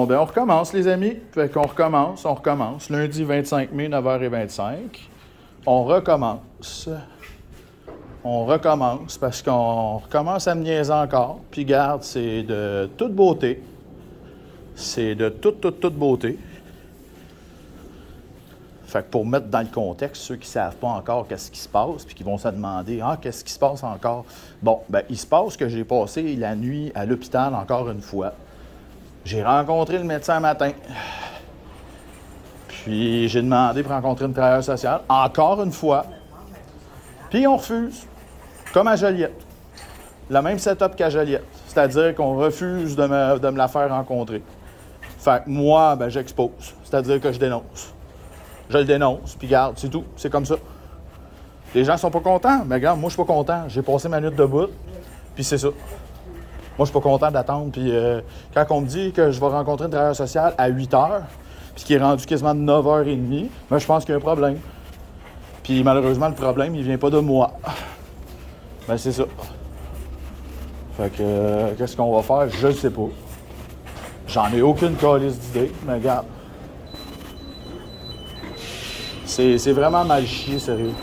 ben on recommence, les amis. Fait qu'on recommence. Lundi 25 mai, 9h25. On recommence parce qu'on recommence à me niaiser encore. Puis garde, c'est de toute beauté. C'est de toute beauté. Fait que pour mettre dans le contexte, ceux qui ne savent pas encore qu'est-ce qui se passe, puis qui vont se demander « Ah, qu'est-ce qui se passe encore? » Bon, ben il se passe que j'ai passé la nuit à l'hôpital encore une fois. J'ai rencontré le médecin un matin. Puis j'ai demandé pour rencontrer une travailleuse sociale, encore une fois. Puis on refuse, comme à Joliette. Le même setup qu'à Joliette. C'est-à-dire qu'on refuse de me la faire rencontrer. Fait que moi, ben j'expose. C'est-à-dire que je dénonce. Je le dénonce, puis garde, c'est tout. C'est comme ça. Les gens sont pas contents. Mais regarde, moi, je suis pas content. J'ai passé ma nuit debout, puis c'est ça. Moi, je suis pas content d'attendre. Puis quand on me dit que je vais rencontrer une travailleuse sociale à 8 h, puis qui est rendu quasiment de 9h30, ben, je pense qu'il y a un problème. Puis malheureusement, le problème, il vient pas de moi. Ben, c'est ça. Fait que, qu'est-ce qu'on va faire? Je le sais pas. J'en ai aucune calice d'idée, mais regarde. C'est vraiment mal chié, sérieux.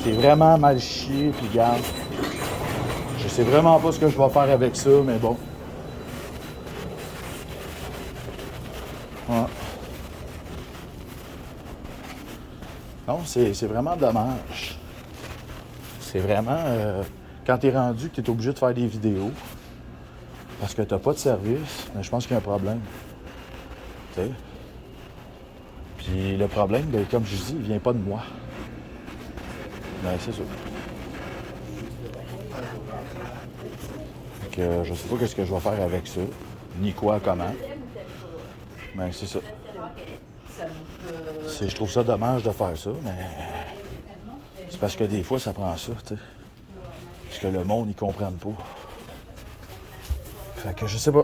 C'est vraiment mal chié, puis regarde. Je sais vraiment pas ce que je vais faire avec ça, mais bon. Ouais. Non, c'est vraiment dommage. C'est vraiment... quand t'es rendu que t'es obligé de faire des vidéos, parce que t'as pas de service, mais je pense qu'il y a un problème. Tu sais? Puis le problème, bien, comme je dis, il vient pas de moi. Ben, c'est ça. Fait que je sais pas qu'est-ce que je vais faire avec ça, ni quoi, comment. Ben, c'est ça. Je trouve ça dommage de faire ça, mais c'est parce que des fois, ça prend ça, tu sais. Parce que le monde, ils comprennent pas. Fait que je sais pas.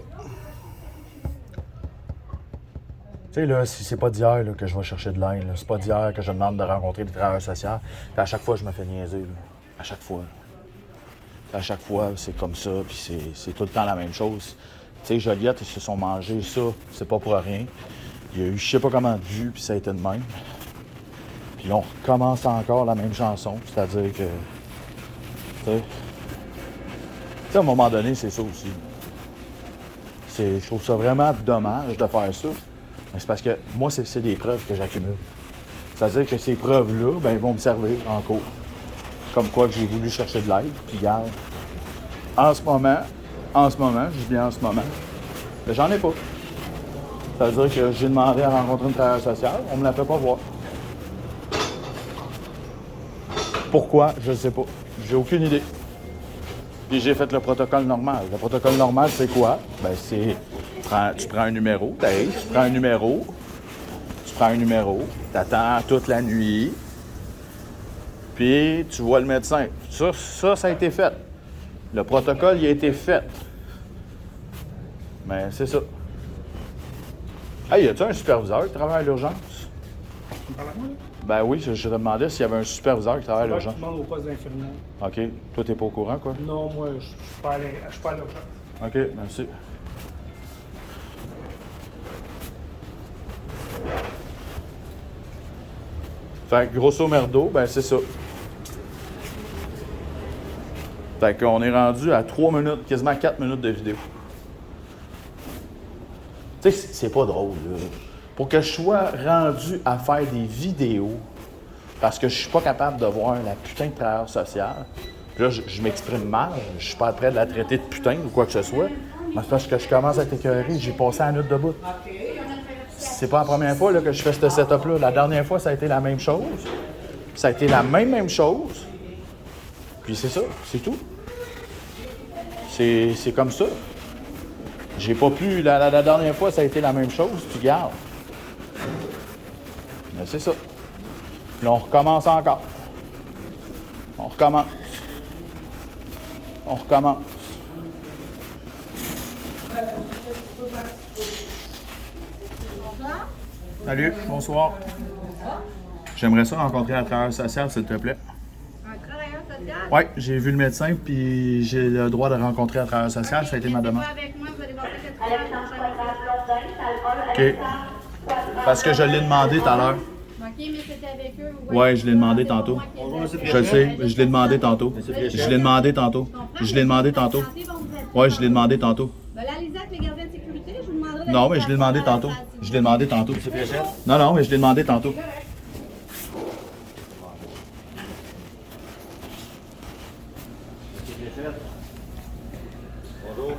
Tu sais, là, c'est pas d'hier là, que je vais chercher de l'aide. C'est pas d'hier que je demande de rencontrer des travailleurs sociaux. Puis à chaque fois, je me fais niaiser. Là. À chaque fois. À chaque fois, c'est comme ça. Puis c'est tout le temps la même chose. Tu sais, Joliette, ils se sont mangés ça. C'est pas pour rien. Il y a eu je sais pas comment de vues, puis ça a été de même. Puis on recommence encore la même chanson. C'est-à-dire que... Tu sais, à un moment donné, c'est ça aussi. Je trouve ça vraiment dommage de faire ça. Mais c'est parce que moi, c'est des preuves que j'accumule. C'est-à-dire que ces preuves-là, ben, ils vont me servir en cours. Comme quoi que j'ai voulu chercher de l'aide, puis regarde. En ce moment, je dis bien en ce moment, ben, j'en ai pas. C'est-à-dire que j'ai demandé à rencontrer une travailleuse sociale, on me la fait pas voir. Pourquoi? Je ne sais pas. J'ai aucune idée. Puis j'ai fait le protocole normal. Le protocole normal, c'est quoi? Ben, c'est... Tu prends un numéro, tu prends un numéro, t'attends toute la nuit, puis tu vois le médecin. Ça a été fait. Le protocole, il a été fait. Mais c'est ça. Hey, y a-tu un superviseur qui travaille à l'urgence? Tu me parles à moi, là? Ben oui, je te demandais s'il y avait un superviseur qui travaille à l'urgence. Tu demandes au poste d'infirmière. OK. Toi, t'es pas au courant, quoi? Non, moi, je suis pas à l'urgence. OK, merci. Fait que grosso merdo, ben c'est ça. Fait qu'on est rendu à 3 minutes, quasiment 4 minutes de vidéo. Tu sais, c'est pas drôle, là. Pour que je sois rendu à faire des vidéos, parce que je suis pas capable de voir la putain de travailleur social, puis là, je m'exprime mal, je suis pas prêt de la traiter de putain ou quoi que ce soit, mais c'est parce que je commence à t'écœurer, j'ai passé la nuit debout. C'est pas la première fois là, que je fais ce setup-là. La dernière fois, ça a été la même chose. Ça a été la même chose. Puis c'est ça, c'est tout. C'est comme ça. J'ai pas pu... La dernière fois, ça a été la même chose, puis garde. Mais c'est ça. Là, on recommence encore. On recommence. Salut, bonsoir. J'aimerais ça rencontrer un travailleur social, s'il te plaît. Un travailleur social? Oui, j'ai vu le médecin, puis j'ai le droit de rencontrer un travailleur social. Ça a été ma demande. Avec moi, vous allez voir quelqu'un OK. Parce que je l'ai demandé tout à l'heure. OK, mais c'était avec eux. Ouais, je l'ai demandé tantôt. Je le sais, je l'ai demandé tantôt. Je l'ai demandé tantôt. Je l'ai demandé tantôt. Ouais, je l'ai demandé tantôt. Ben là, allez-y avec les gardiens de sécurité, je vous demanderai d'aller Non, mais je l'ai demandé faire tantôt. la Je l'ai demandé tantôt. Non, non, mais je l'ai demandé tantôt. Bonjour.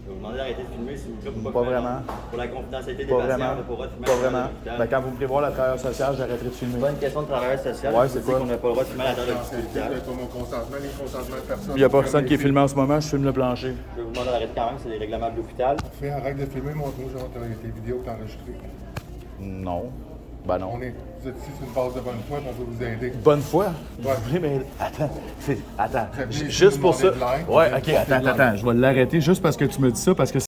Je vais vous demander d'arrêter de filmer s'il vous plaît. Pour Pas vraiment. Pour la confidentialité des Pas patients, vraiment. on n'a pas le droit de filmer Pas à l'intérieur vraiment. de l'hôpital. Ben, quand vous me prévoyez le travailleur social, j'arrêterai de filmer. C'est pas une question de travailleur social. Ouais, je c'est vous dis quoi? qu'on n'a pas le droit de filmer à l'intérieur de l'hôpital. C'est pas mon consentement, ni le consentement de personne. Il n'y a pas personne qui est filmé en ce moment, je filme le plancher. Je vais vous demander d'arrêter quand même, c'est des règlements de l'hôpital. Fais, arrête de filmer, montre-moi genre tes vidéos que t'as enregistrées. Non. Ben non. Vous êtes ici sur une base de bonne foi, on peut vous aider. Bonne foi? Ouais. Oui, mais attends. Attends. Vous êtes venu ici Juste nous pour ça. demander de l'aide, Ouais, vous ok, êtes attends. Je vais l'arrêter juste parce que tu me dis ça, parce que